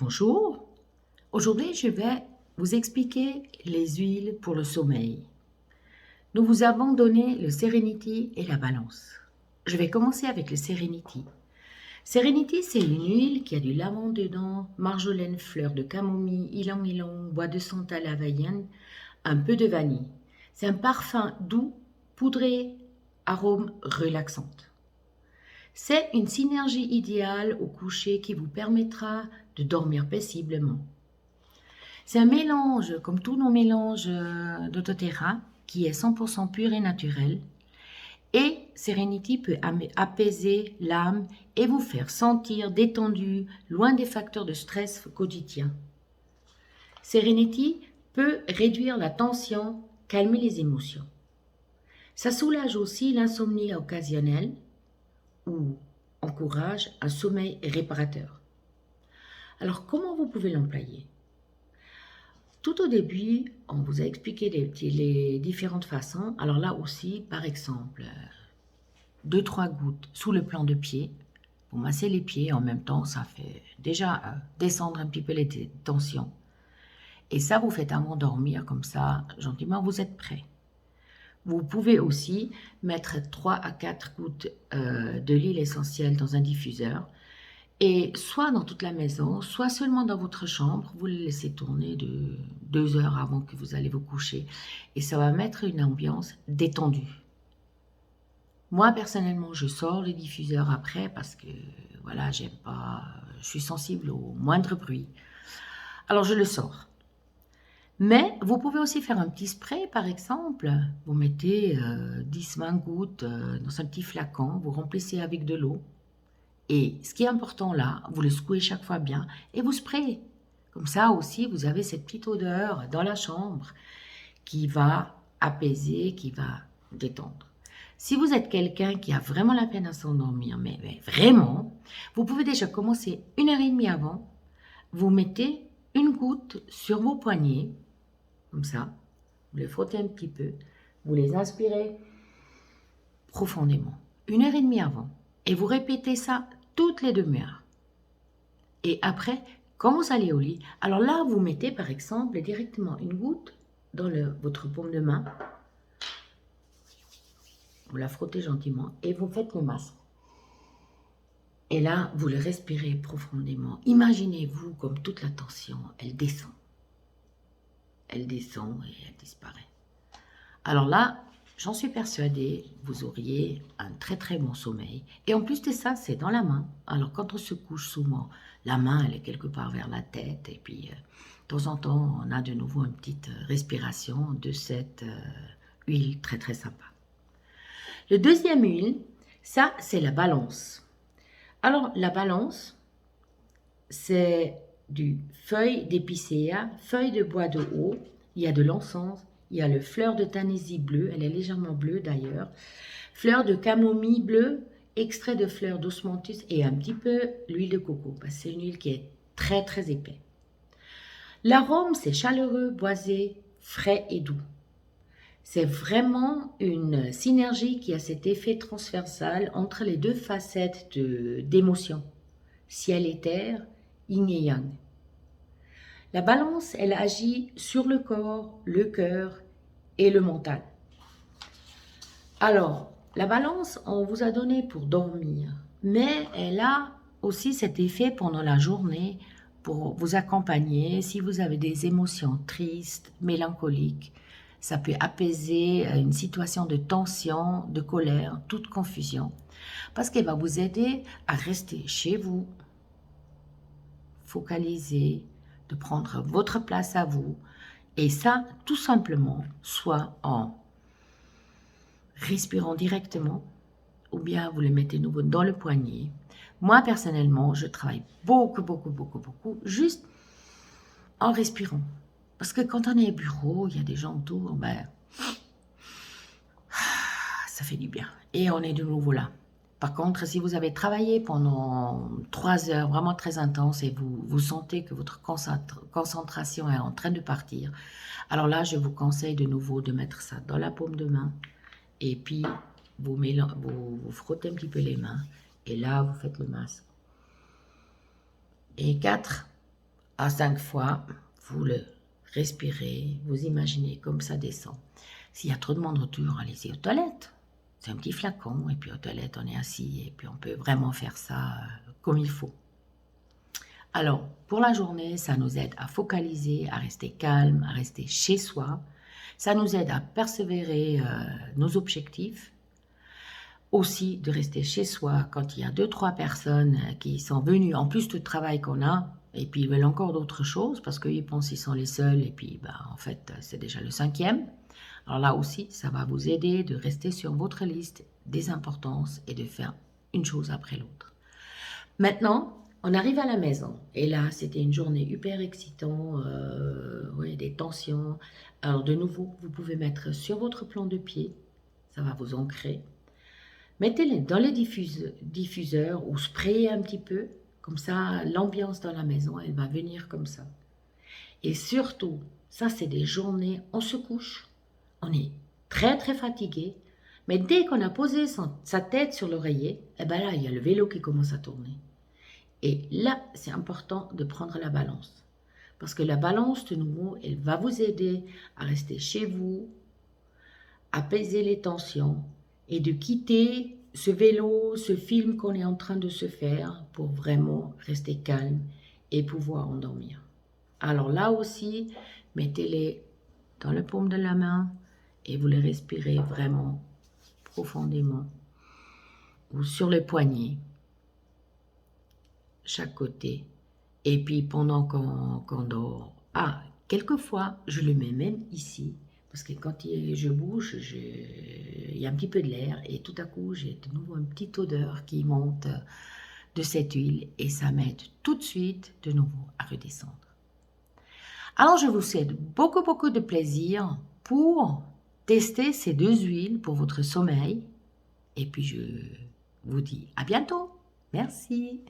Bonjour, aujourd'hui je vais vous expliquer les huiles pour le sommeil. Nous vous avons donné le Serenity et la Balance. Je vais commencer avec le Serenity. Serenity, c'est une huile qui a du lavande dedans, marjolaine, fleur de camomille, ylang-ylang, bois de santal hawaiienne, un peu de vanille. C'est un parfum doux, poudré, arôme relaxante. C'est une synergie idéale au coucher qui vous permettra de dormir paisiblement. C'est un mélange, comme tous nos mélanges d'Ototerra, qui est 100% pur et naturel. Et Serenity peut apaiser l'âme et vous faire sentir détendu, loin des facteurs de stress quotidien. Serenity peut réduire la tension, calmer les émotions. Ça soulage aussi l'insomnie occasionnelle ou encourage un sommeil réparateur. Alors, comment vous pouvez l'employer? Tout au début, on vous a expliqué les différentes façons. Alors là aussi, par exemple, 2-3 gouttes sous le plan de pied. Vous massez les pieds en même temps, ça fait déjà descendre un petit peu les tensions. Et ça, vous faites avant de dormir, comme ça, gentiment, vous êtes prêt. Vous pouvez aussi mettre 3 à 4 gouttes de l'huile essentielle dans un diffuseur. Et soit dans toute la maison, soit seulement dans votre chambre, vous le laissez tourner de 2 heures avant que vous allez vous coucher. Et ça va mettre une ambiance détendue. Moi, personnellement, je sors le diffuseur après parce que, voilà, j'aime pas, je suis sensible au moindre bruit. Alors, je le sors. Mais vous pouvez aussi faire un petit spray, par exemple. Vous mettez 10-20 gouttes dans un petit flacon, vous remplissez avec de l'eau. Et ce qui est important là, vous le secouez chaque fois bien et vous sprayez. Comme ça aussi, vous avez cette petite odeur dans la chambre qui va apaiser, qui va détendre. Si vous êtes quelqu'un qui a vraiment la peine à s'endormir, mais vraiment, vous pouvez déjà commencer 1h30 avant. Vous mettez une goutte sur vos poignets, comme ça. Vous les frottez un petit peu. Vous les inspirez profondément. 1h30 avant. Et vous répétez ça toutes les demi-heures. Et après, quand vous allez au lit, alors là, vous mettez par exemple directement une goutte dans votre paume de main. Vous la frottez gentiment et vous faites le masque. Et là, vous le respirez profondément. Imaginez-vous comme toute la tension, elle descend. Elle descend et elle disparaît. Alors là, j'en suis persuadée, vous auriez un très très bon sommeil. Et en plus de ça, c'est dans la main. Alors quand on se couche souvent, la main, elle est quelque part vers la tête. Et puis, de temps en temps, on a de nouveau une petite respiration de cette huile très très sympa. Le deuxième huile, ça, c'est la Balance. Alors, la Balance, c'est du feuille d'épicéa, feuille de bois de haut, il y a de l'encens, il y a le fleur de tanésie bleue, elle est légèrement bleue d'ailleurs, fleur de camomille bleue, extrait de fleur d'osmanthus et un petit peu l'huile de coco, parce que c'est une huile qui est très très épais. L'arôme, c'est chaleureux, boisé, frais et doux. C'est vraiment une synergie qui a cet effet transversal entre les deux facettes d'émotion, ciel et terre, yin et yang. La Balance, elle agit sur le corps, le cœur et le mental. Alors, la Balance, on vous a donné pour dormir, mais elle a aussi cet effet pendant la journée pour vous accompagner si vous avez des émotions tristes, mélancoliques. Ça peut apaiser une situation de tension, de colère, toute confusion, parce qu'elle va vous aider à rester chez vous, focaliser, de prendre votre place à vous, et ça, tout simplement, soit en respirant directement, ou bien vous le mettez nouveau dans le poignet. Moi, personnellement, je travaille beaucoup, juste en respirant. Parce que quand on est au bureau, il y a des gens autour, ben, ça fait du bien. Et on est de nouveau là. Par contre, si vous avez travaillé pendant 3 heures, vraiment très intense, et vous sentez que votre concentration est en train de partir, alors là, je vous conseille de nouveau de mettre ça dans la paume de main, et puis vous frottez un petit peu les mains, et là, vous faites le masque. Et 4, à 5 fois, vous le respirez, vous imaginez comme ça descend. S'il y a trop de monde autour, allez-y aux toilettes. C'est un petit flacon, et puis aux toilettes, on est assis, et puis on peut vraiment faire ça comme il faut. Alors, pour la journée, ça nous aide à focaliser, à rester calme, à rester chez soi. Ça nous aide à persévérer nos objectifs. Aussi, de rester chez soi quand il y a 2-3 personnes qui sont venues, en plus du travail qu'on a, et puis ils veulent encore d'autres choses, parce qu'ils pensent qu'ils sont les seuls, et puis en fait, c'est déjà le 5e. Alors là aussi, ça va vous aider de rester sur votre liste des importances et de faire une chose après l'autre. Maintenant, on arrive à la maison. Et là, c'était une journée hyper excitante, ouais, des tensions. Alors de nouveau, vous pouvez mettre sur votre plan de pied. Ça va vous ancrer. Mettez-les dans les diffuseurs ou sprayez un petit peu. Comme ça, l'ambiance dans la maison, elle va venir comme ça. Et surtout, ça, c'est des journées, on se couche. On est très très fatigué. Mais dès qu'on a posé sa tête sur l'oreiller, eh ben là, il y a le vélo qui commence à tourner. Et là, c'est important de prendre la balance. Parce que la balance, de nouveau, elle va vous aider à rester chez vous, apaiser les tensions et de quitter ce vélo, ce film qu'on est en train de se faire pour vraiment rester calme et pouvoir endormir. Alors là aussi, mettez-les dans la paume de la main et vous les respirez vraiment profondément ou sur les poignets, chaque côté. Et puis pendant qu'on dort, quelquefois je le mets même ici, parce que quand je bouge, il y a un petit peu de l'air et tout à coup j'ai de nouveau une petite odeur qui monte de cette huile et ça m'aide tout de suite de nouveau à redescendre. Alors je vous souhaite beaucoup de plaisir pour tester ces 2 huiles pour votre sommeil et puis je vous dis à bientôt. Merci.